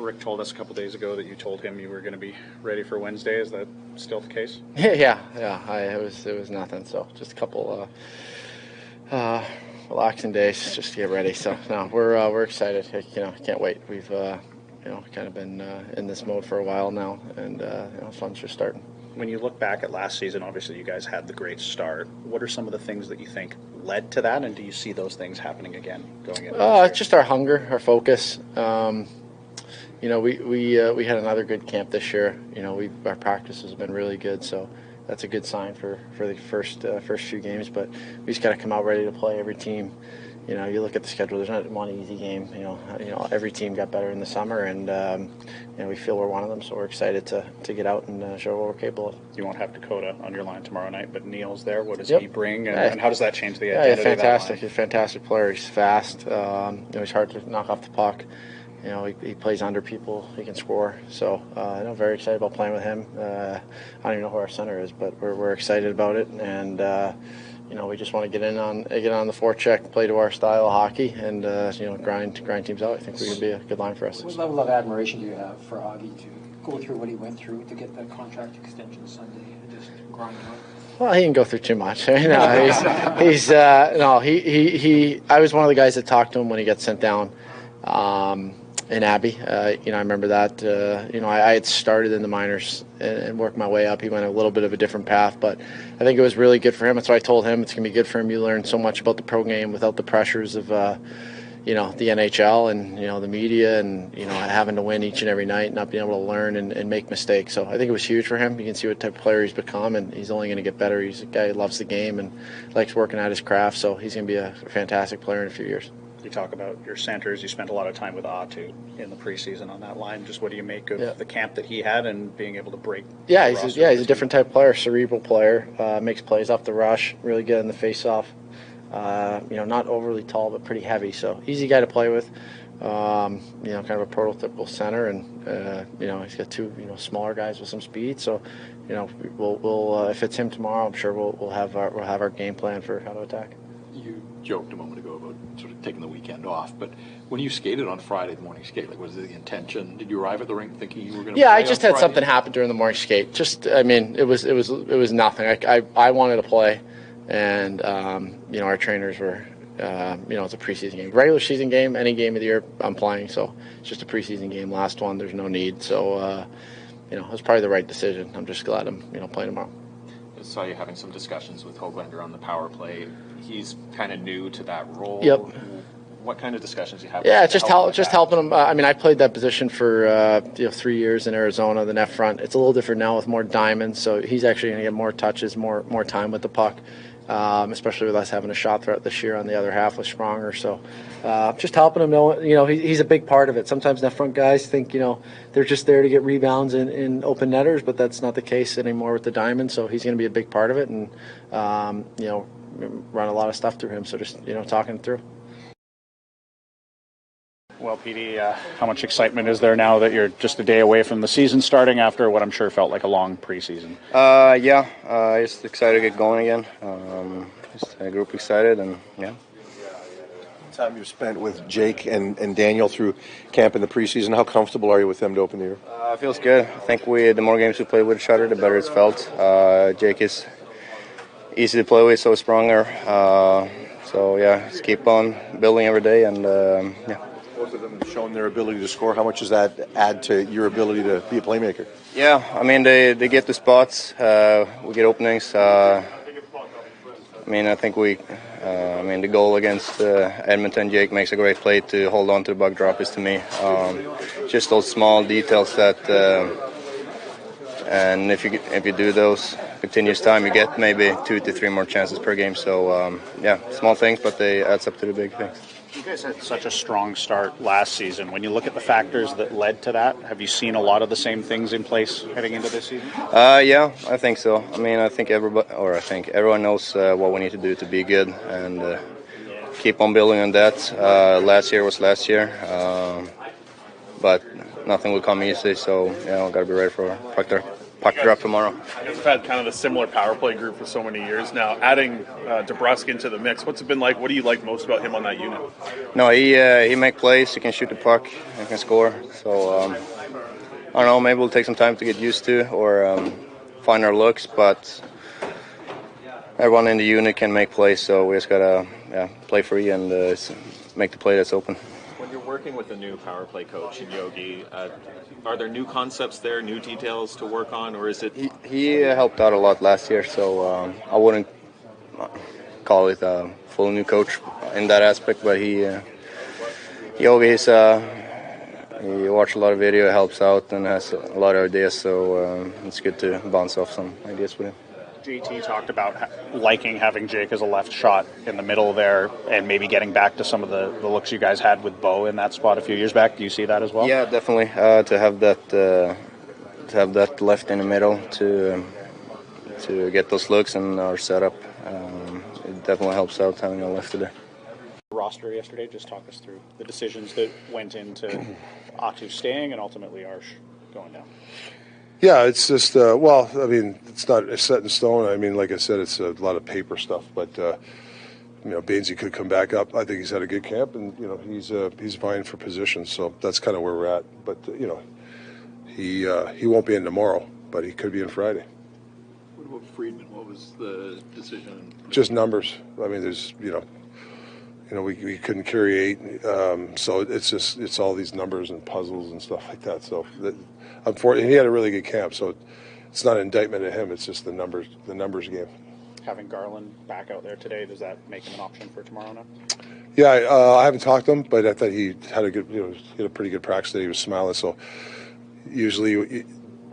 Rick told us a couple days ago that you told him you were going to be ready for Wednesday. Is that still the case? Yeah. It was nothing. So just a couple relaxing days just to get ready. So no, we're excited. Can't wait. We've kind of been in this mode for a while now, and fun's just starting. When you look back at last season, obviously you guys had the great start. What are some of the things that you think led to that, and do you see those things happening again going into this year? It's just our hunger, our focus. We had another good camp this year. Our practice has been really good, so that's a good sign for the first few games. But we just got to come out ready to play. Every team, you look at the schedule. There's not one easy game. Every team got better in the summer, and we feel we're one of them. So we're excited to get out and show what we're capable of. You won't have Dakota on your line tomorrow night, but Neil's there. What does Yep. he bring, and how does that change the identity he's fantastic. of that line? He's a fantastic player. He's fast. He's hard to knock off the puck. He plays under people. He can score. So I'm very excited about playing with him. I don't even know who our center is, but we're excited about it. And we just want to get on the forecheck, play to our style of hockey, and grind teams out. I think we could be a good line for us. What level of admiration do you have for Augie to go through what he went through to get that contract extension Sunday and just grind out? Well, he didn't go through too much. I was one of the guys that talked to him when he got sent down. In Abbey, I remember that. I had started in the minors and worked my way up. He went a little bit of a different path, but I think it was really good for him. That's why I told him it's going to be good for him. You learn so much about the pro game without the pressures of, the NHL and the media and having to win each and every night, not being able to learn and make mistakes. So I think it was huge for him. You can see what type of player he's become, and he's only going to get better. He's a guy who loves the game and likes working at his craft. So he's going to be a fantastic player in a few years. You talk about your centers. You spent a lot of time with Atu in the preseason on that line. Just what do you make of the camp that he had and being able to break? He's a different type of player, cerebral player. Makes plays off the rush, really good in the face-off. Not overly tall, but pretty heavy. So easy guy to play with. Kind of a prototypical center, and he's got two smaller guys with some speed. So we'll if it's him tomorrow, I'm sure we'll have our game plan for how to attack. You joked a moment ago about sort of taking the weekend off, but when you skated on Friday, the morning skate, was it the intention? Did you arrive at the rink thinking you were going to? Yeah, I just had something happen during the morning skate. It was nothing. I wanted to play, and our trainers were. It's a preseason game, regular season game, any game of the year I'm playing. So it's just a preseason game. Last one, there's no need. So it was probably the right decision. I'm just glad I'm playing tomorrow. I saw you having some discussions with Hoglander on the power play. He's kind of new to that role. Yep. What kind of discussions you have? Yeah, just helping him. I played that position for 3 years in Arizona, the net front. It's a little different now with more diamonds, so he's actually going to get more touches, more time with the puck, especially with us having a shot threat this year on the other half with Spronger. So just helping him know, he's a big part of it. Sometimes net front guys think, they're just there to get rebounds in open netters, but that's not the case anymore with the diamond. So he's going to be a big part of it, and run a lot of stuff through him. So just talking it through. Well, Petey, how much excitement is there now that you're just a day away from the season starting after what I'm sure felt like a long preseason? Just excited to get going again. Just a group excited, and yeah. Time you've spent with Jake and Daniel through camp in the preseason, how comfortable are you with them to open the year? It feels good. I think the more games we play with each other, the better it's felt. Jake is easy to play with, so is Spronger. Just keep on building every day, and yeah. Both of them have shown their ability to score. How much does that add to your ability to be a playmaker? Yeah, they get the spots. We get openings. I think the goal against Edmonton, Jake makes a great play to hold on to the puck drop is to me. Just those small details that, and if you do those continuous time, you get maybe 2 to 3 more chances per game. So small things, but they adds up to the big things. You guys had such a strong start last season. When you look at the factors that led to that, have you seen a lot of the same things in place heading into this season? Yeah, I think so. I think everyone knows what we need to do to be good, and keep on building on that. Last year was last year, but nothing will come easy. So got to be ready for puck there. puck drop tomorrow. You guys have had kind of a similar power play group for so many years now. Adding Debrusk into the mix, what's it been like? What do you like most about him on that unit? No, he make plays. He can shoot the puck. He can score. So I don't know. Maybe we'll take some time to get used to or find our looks. But everyone in the unit can make plays. So we just gotta play free and make the play that's open. When you're working with a new power play coach in Yogi, are there new concepts there, new details to work on, or is it? He helped out a lot last year, so I wouldn't call it a full new coach in that aspect. But he always he watched a lot of video, helps out, and has a lot of ideas. So it's good to bounce off some ideas with him. JT talked about liking having Jake as a left shot in the middle there and maybe getting back to some of the looks you guys had with Bo in that spot a few years back. Do you see that as well? Yeah, definitely. To have that left in the middle to get those looks and our setup, it definitely helps out having a lefty there. Roster yesterday, just talk us through the decisions that went into Atu staying and ultimately Arsh going down. Yeah, it's just it's not set in stone. I mean, like I said, it's a lot of paper stuff. But Bainesy could come back up. I think he's had a good camp, and he's vying for position. So that's kind of where we're at. But he won't be in tomorrow, but he could be in Friday. What about Friedman? What was the decision? Just numbers. I mean, there's we couldn't carry 8, so it's all these numbers and puzzles and stuff like that. So unfortunately, he had a really good camp. So it's not an indictment of him. It's just the numbers game. Having Garland back out there today, does that make him an option for tomorrow now? Yeah, I haven't talked to him, but I thought he had he had a pretty good practice today. He was smiling. So usually,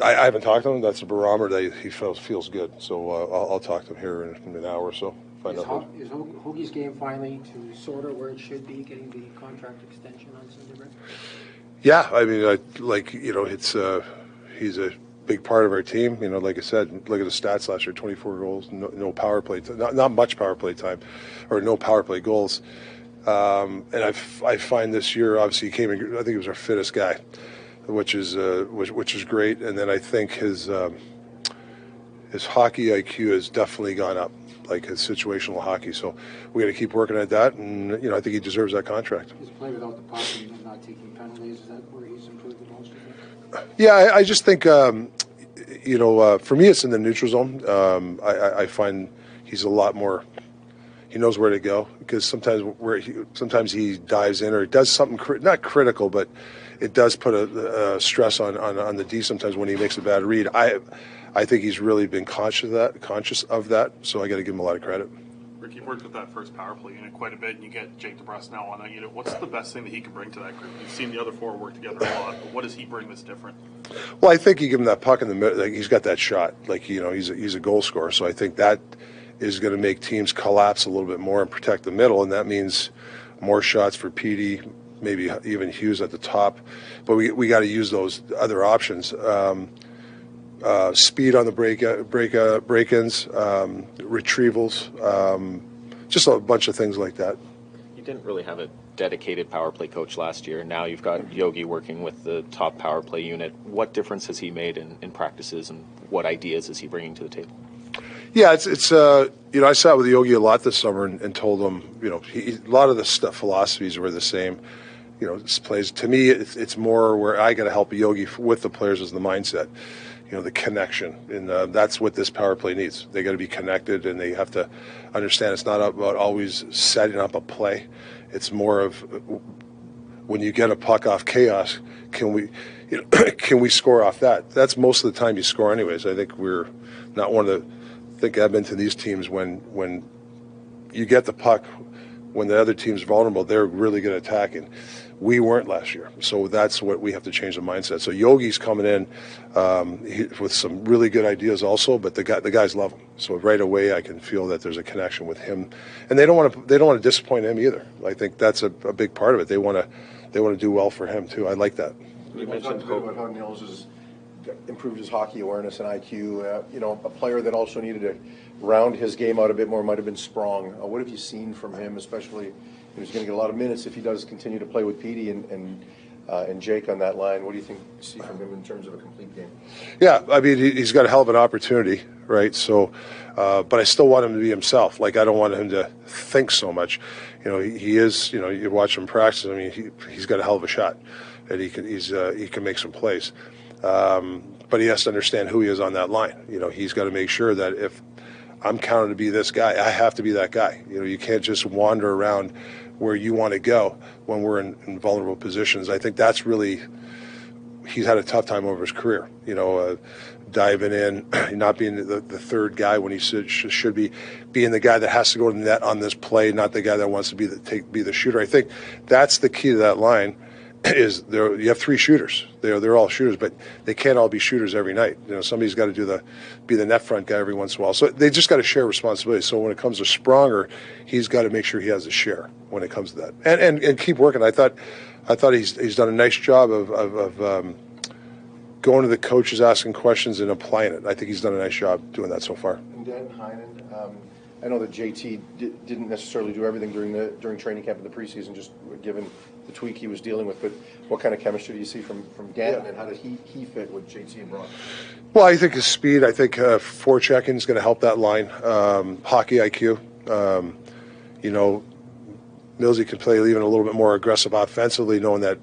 I haven't talked to him. That's a barometer that he feels good. So I'll talk to him here in an hour or so. Is Hoagie's game finally to sort of where it should be, getting the contract extension on Sunday, right? Yeah, I mean, it's he's a big part of our team. Like I said, look at the stats last year: 24 goals, no power play, not much power play time, or no power play goals. And I find this year, obviously, he came in. I think he was our fittest guy, which is great. And then I think his hockey IQ has definitely gone up, like his situational hockey. So we got to keep working at that, and I think he deserves that contract. His play without the puck and not taking penalties, is that where he's improved the most? Yeah, I just think for me it's in the neutral zone. I find he's a lot more. He knows where to go, because sometimes he dives in or does something not critical, but it does put a stress on the D sometimes when he makes a bad read. I think he's really been conscious of that, so I got to give him a lot of credit. Rick, you've worked with that first power play unit quite a bit, and you get Jake Debrusk now on that unit. What's the best thing that he can bring to that group? You've seen the other 4 work together a lot, but what does he bring that's different? Well, I think you give him that puck in the middle. Like, he's got that shot. Like, he's a goal scorer, so I think that is going to make teams collapse a little bit more and protect the middle, and that means more shots for Petey, maybe even Hughes at the top. But we got to use those other options. Speed on the break-ins, retrievals, just a bunch of things like that. You didn't really have a dedicated power play coach last year. Now you've got Yogi working with the top power play unit. What difference has he made in practices, and what ideas is he bringing to the table? Yeah, it's I sat with Yogi a lot this summer and told him, a lot of the philosophies were the same. Plays to me, it's more where I got to help Yogi with the players is the mindset. The connection, and that's what this power play needs. They got to be connected, and they have to understand it's not about always setting up a play. It's more of when you get a puck off chaos, can we score off that? That's most of the time you score anyways. I think we're not one of the. I think I've been to these teams when you get the puck, when the other team's vulnerable, they're really good at attacking. We weren't last year, so that's what we have to change the mindset. So Yogi's coming in with some really good ideas also, but the guys love him. So right away, I can feel that there's a connection with him, and they don't want to disappoint him either. I think that's a big part of it. They want to do well for him too. I like that. You mentioned about how Nils has improved his hockey awareness and IQ. A player that also needed to round his game out a bit more might have been Sprong. What have you seen from him, especially? He's going to get a lot of minutes if he does continue to play with Petey, and and Jake on that line. What do you see from him in terms of a complete game? Yeah, I mean, he's got a hell of an opportunity, right? So, but I still want him to be himself. Like, I don't want him to think so much. You know, he is. You know, you watch him practice. I mean, he's got a hell of a shot, and he can make some plays. But he has to understand who he is on that line. You know, he's got to make sure that if I'm counted to be this guy, I have to be that guy. You know, you can't just wander around where you want to go when we're in vulnerable positions. I think that's really, he's had a tough time over his career. You know, diving in, not being the third guy when he should be, being the guy that has to go to the net on this play, not the guy that wants to be the shooter. I think that's the key to that line. Is there? You have three shooters. They're all shooters, but they can't all be shooters every night. You know, somebody's got to be the net front guy every once in a while. So they just got to share responsibility. So when it comes to Spronger, he's got to make sure he has a share when it comes to that, and keep working. I thought he's done a nice job of going to the coaches, asking questions, and applying it. I think he's done a nice job doing that so far. And Dan Heinen, I know that JT didn't necessarily do everything during training camp in the preseason, just given the tweak he was dealing with. But what kind of chemistry do you see from Dan, and how did he fit with JT and Brock? Well, I think his speed. I think forechecking is going to help that line. Hockey IQ. You know, Millsy can play even a little bit more aggressive offensively, knowing that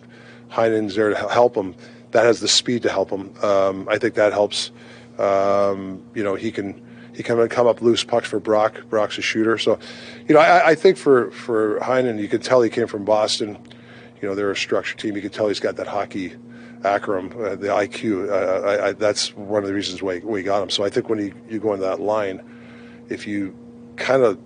Heinen's there to help him. That has the speed to help him. I think that helps. You know, he can come up loose pucks for Brock. Brock's a shooter. So, you know, I think for Heinen, you can tell he came from Boston. You know, they're a structured team. You can tell he's got that hockey acronym, the IQ. That's one of the reasons why we got him. So I think when you go into that line, if you kind of,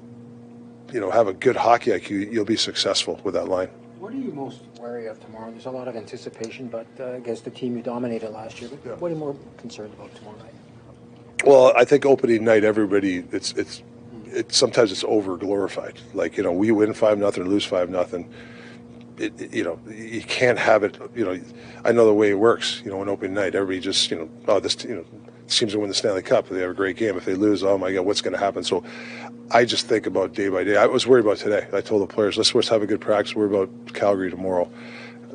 you know, have a good hockey IQ, you'll be successful with that line. What are you most wary of tomorrow? There's a lot of anticipation, but against the team you dominated last year. But what are you more concerned about tomorrow night? Well, I think opening night, everybody, it's sometimes it's over glorified. Like, you know, we win 5-0, lose 5-0. You know, you can't have it. You know, I know the way it works. You know, on opening night, everybody just, you know, oh, this, you know, teams will win the Stanley Cup. They have a great game. If they lose, oh my God, what's going to happen? So, I just think about day by day. I was worried about today. I told the players, let's have a good practice. Worry about Calgary tomorrow.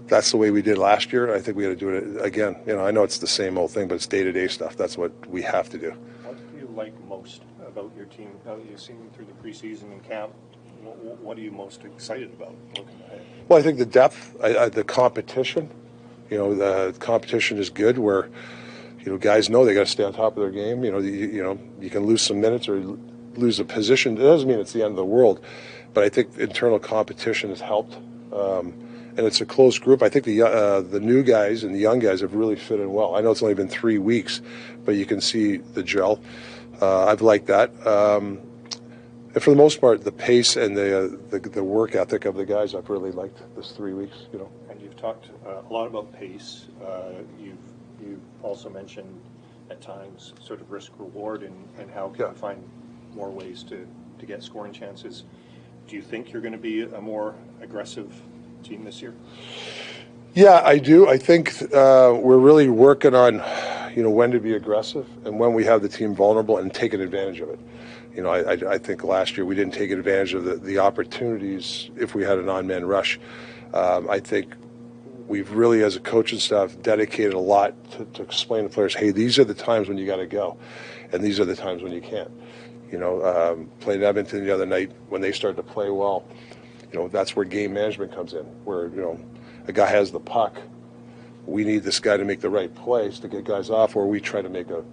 That's the way we did last year. I think we got to do it again. You know, I know it's the same old thing, but it's day-to-day stuff. That's what we have to do. What do you like most about your team? Now that you've seen them through the preseason and camp, what are you most excited about looking ahead? Well, I think the depth, the competition. You know, the competition is good where, you know, guys know they got to stay on top of their game. You know, you can lose some minutes or lose a position. It doesn't mean it's the end of the world, but I think internal competition has helped. And it's a close group. I think the new guys and the young guys have really fit in well. I know it's only been 3 weeks, but you can see the gel. I've liked that. And for the most part, the pace and the work ethic of the guys, I've really liked this 3 weeks. You know. And you've talked a lot about pace. You've also mentioned at times sort of risk reward and how can you find more ways to get scoring chances. Do you think you're going to be a more aggressive team this year? Yeah, I do. I think we're really working on, you know, when to be aggressive and when we have the team vulnerable and taking advantage of it. You know, I think last year we didn't take advantage of the opportunities if we had an on-man rush. I think we've really, as a coaching staff, dedicated a lot to explain to players, hey, these are the times when you got to go, and these are the times when you can't. You know, playing Edmonton the other night, when they started to play well, you know, that's where game management comes in, where, you know, a guy has the puck. We need this guy to make the right plays to get guys off, or we try to make a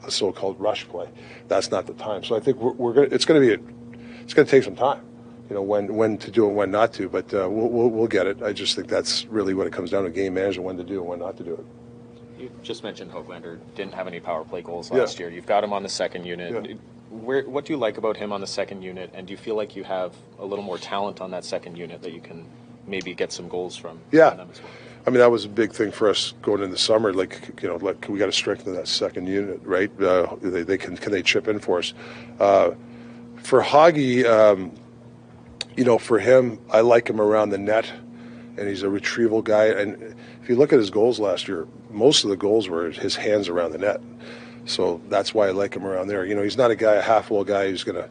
so-called rush play. That's not the time. So I think it's going to take some time, you know, when to do and when not to. But we'll get it. I just think that's really what it comes down to: game management, when to do and when not to do it. You just mentioned Hoglander didn't have any power play goals last year. You've got him on the second unit. Yeah. What do you like about him on the second unit, and do you feel like you have a little more talent on that second unit that you can maybe get some goals from them as well? I mean, that was a big thing for us going into the summer. Like, you know, like we got to strengthen that second unit, right? They can they chip in for us? For Hoggy, you know, for him, I like him around the net, and he's a retrieval guy. And if you look at his goals last year, most of the goals were his hands around the net. So that's why I like him around there. You know, he's not a half-wall guy who's going to,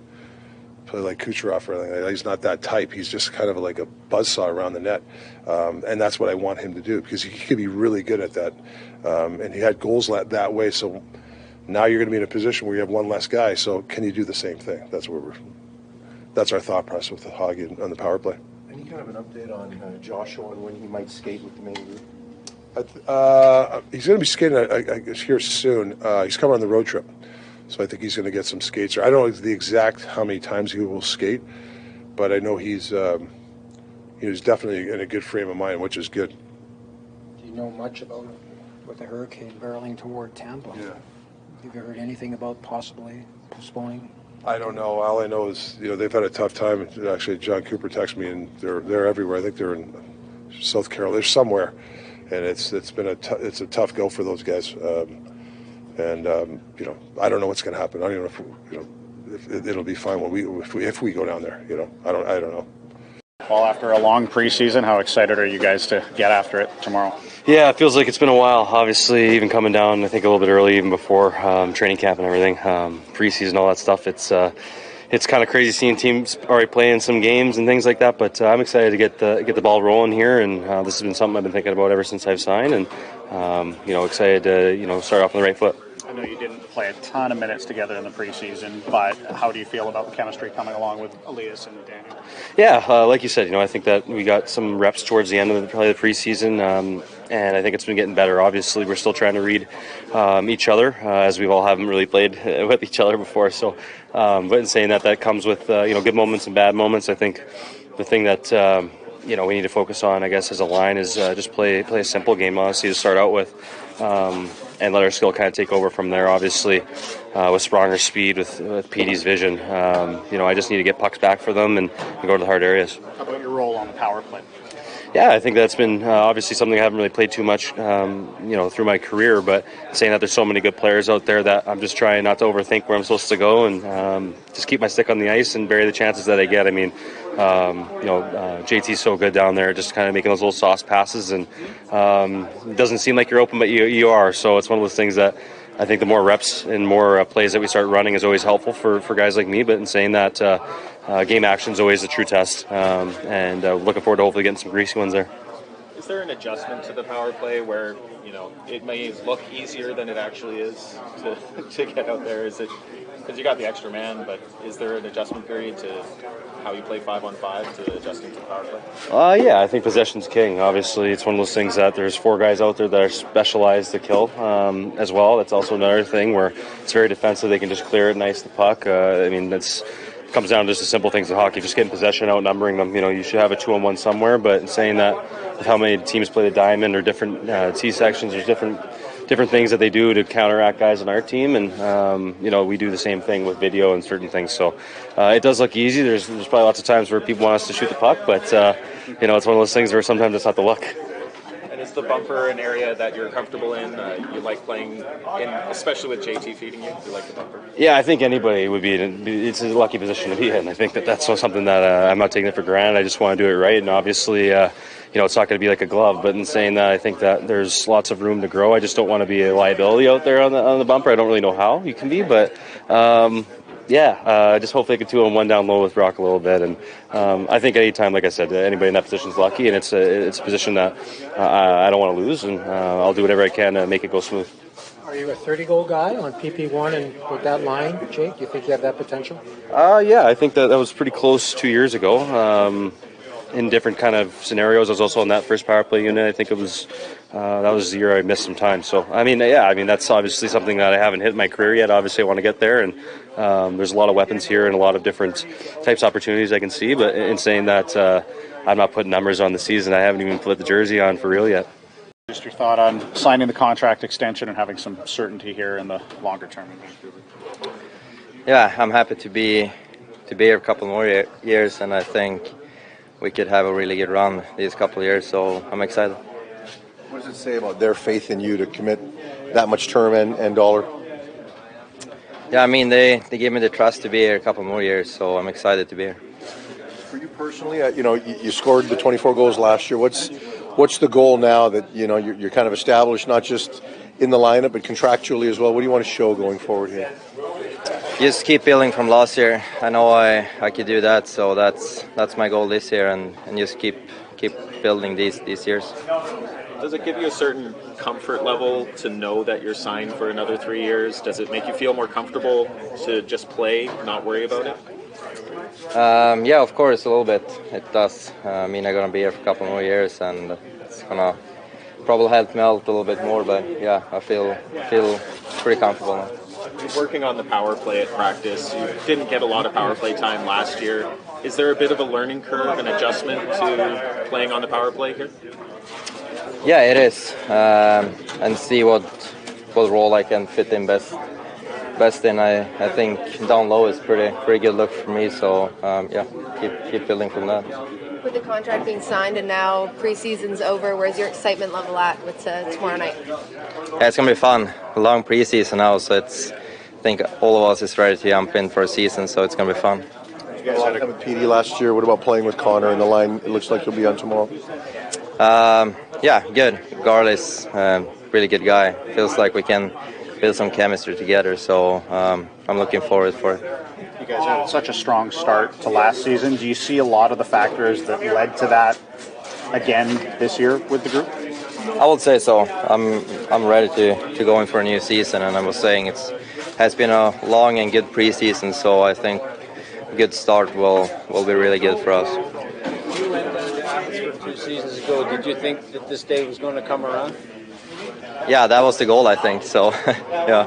play like Kucherov or anything like that. He's not that type. He's just kind of like a buzzsaw around the net, and that's what I want him to do because he could be really good at that. And he had goals that way. So now you're going to be in a position where you have one less guy. So can you do the same thing? That's our thought process with the Hoggy on the power play. Any kind of an update on Joshua and when he might skate with the main group? He's going to be skating, I guess, here soon. He's coming on the road trip, so I think he's going to get some skates. I don't know the exact how many times he will skate, but I know he's definitely in a good frame of mind, which is good. Do you know much about with the hurricane barreling toward Tampa? Yeah. Have you heard anything about possibly postponing? I don't know. All I know is they've had a tough time. Actually, John Cooper texted me, and they're everywhere. I think they're in South Carolina. They're somewhere. And it's been a tough go for those guys, and I don't know what's going to happen. I don't even know if it'll be fine when if we go down there. I don't know. Well, after a long preseason, how excited are you guys to get after it tomorrow? Yeah, it feels like it's been a while. Obviously, even coming down, I think a little bit early, even before training camp and everything, preseason, all that stuff. It's kind of crazy seeing teams already playing some games and things like that. But I'm excited to get the ball rolling here, and this has been something I've been thinking about ever since I've signed, and excited to start off on the right foot. I know you didn't play a ton of minutes together in the preseason, but how do you feel about the chemistry coming along with Elias and Daniel? Yeah, like you said, I think that we got some reps towards the end of the preseason, and I think it's been getting better. Obviously, we're still trying to read each other, as we all haven't really played with each other before. So, but in saying that comes with good moments and bad moments. I think the thing that we need to focus on, I guess, as a line is just play a simple game, honestly, to start out with. And let our skill kind of take over from there. Obviously, with Spronger's speed, with Petey's vision, I just need to get pucks back for them and go to the hard areas. How about your role on the power play? Yeah, I think that's been obviously something I haven't really played too much, through my career. But saying that there's so many good players out there that I'm just trying not to overthink where I'm supposed to go and just keep my stick on the ice and bury the chances that I get. I mean, JT's so good down there, just kind of making those little sauce passes, and it doesn't seem like you're open, but you are. So it's one of those things that I think the more reps and more plays that we start running is always helpful for guys like me. But in saying that, game action is always the true test, and looking forward to hopefully getting some greasy ones there. Is there an adjustment to the power play where it may look easier than it actually is to get out there? Is it because you got the extra man, but is there an adjustment period to how you play 5-on-5 to adjusting to the power play? Yeah, I think possession's king. Obviously, it's one of those things that there's 4 guys out there that are specialized to kill as well. That's also another thing where it's very defensive. They can just clear it nice, the puck. It comes down to just the simple things of hockey, just getting possession, outnumbering them. You should have a 2-on-1 somewhere, but in saying that, with how many teams play the diamond or different T-sections, there's different things that they do to counteract guys on our team, and we do the same thing with video and certain things. So it does look easy. There's probably lots of times where people want us to shoot the puck, but it's one of those things where sometimes it's not the look. And is the bumper an area that you're comfortable in? You like playing in, especially with JT feeding you? You like the bumper? Yeah, I think anybody would be. It's a lucky position to be in. I think that's something that I'm not taking it for granted. I just want to do it right, and obviously, it's not going to be like a glove. But in saying that, I think that there's lots of room to grow. I just don't want to be a liability out there on the bumper. I don't really know how you can be, but. Just hopefully I can 2-on-1 down low with Brock a little bit, and I think anytime, like I said, anybody in that position is lucky, and it's a position that I don't want to lose, and I'll do whatever I can to make it go smooth. Are you a 30-goal guy on PP1 and with that line, Jake? Do you think you have that potential? I think that was pretty close 2 years ago. In different kind of scenarios. I was also on that first power play unit. I think it was that was the year I missed some time. So that's obviously something that I haven't hit in my career yet. Obviously, I want to get there, and there's a lot of weapons here and a lot of different types of opportunities I can see. But in saying that, I'm not putting numbers on the season. I haven't even put the jersey on for real yet. Just your thought on signing the contract extension and having some certainty here in the longer term in Vancouver. Yeah, I'm happy to be here a couple more years, and I think we could have a really good run these couple of years, so I'm excited. What does it say about their faith in you to commit that much term and dollar? Yeah, they gave me the trust to be here a couple more years, so I'm excited to be here. For you personally, you scored the 24 goals last year. What's the goal now that you're kind of established, not just in the lineup but contractually as well? What do you want to show going forward here? just keep building from last year. I know I could do that, so that's my goal this year, and just keep building these years. Does it give you a certain comfort level to know that you're signed for another 3 years? Does it make you feel more comfortable to just play, not worry about it? Yeah, of course, a little bit. It does. I mean, I'm gonna be here for a couple more years, and it's gonna probably help me out a little bit more. But yeah, I feel pretty comfortable now. You're working on the power play at practice. You didn't get a lot of power play time last year. Is there a bit of a learning curve and adjustment to playing on the power play here? Yeah, it is, and see what role I can fit in best in. I think down low is pretty good look for me. So yeah, keep building from that. With the contract being signed and now preseason's over, where's your excitement level at with tomorrow night? Yeah, it's gonna be fun. A long preseason now, so I think all of us is ready to jump in for a season. So it's gonna be fun. You guys had a with Petey last year. What about playing with Connor in the line? It looks like he'll be on tomorrow. Yeah, good. Garly's really good guy. Feels like we can build some chemistry together. So I'm looking forward for it. You guys had such a strong start to last season. Do you see a lot of the factors that led to that again this year with the group? I would say so. I'm ready to go in for a new season, and I was saying has been a long and good preseason. So I think a good start will be really good for us. 2 seasons ago, did you think that this day was going to come around? Yeah, that was the goal, I think. So yeah.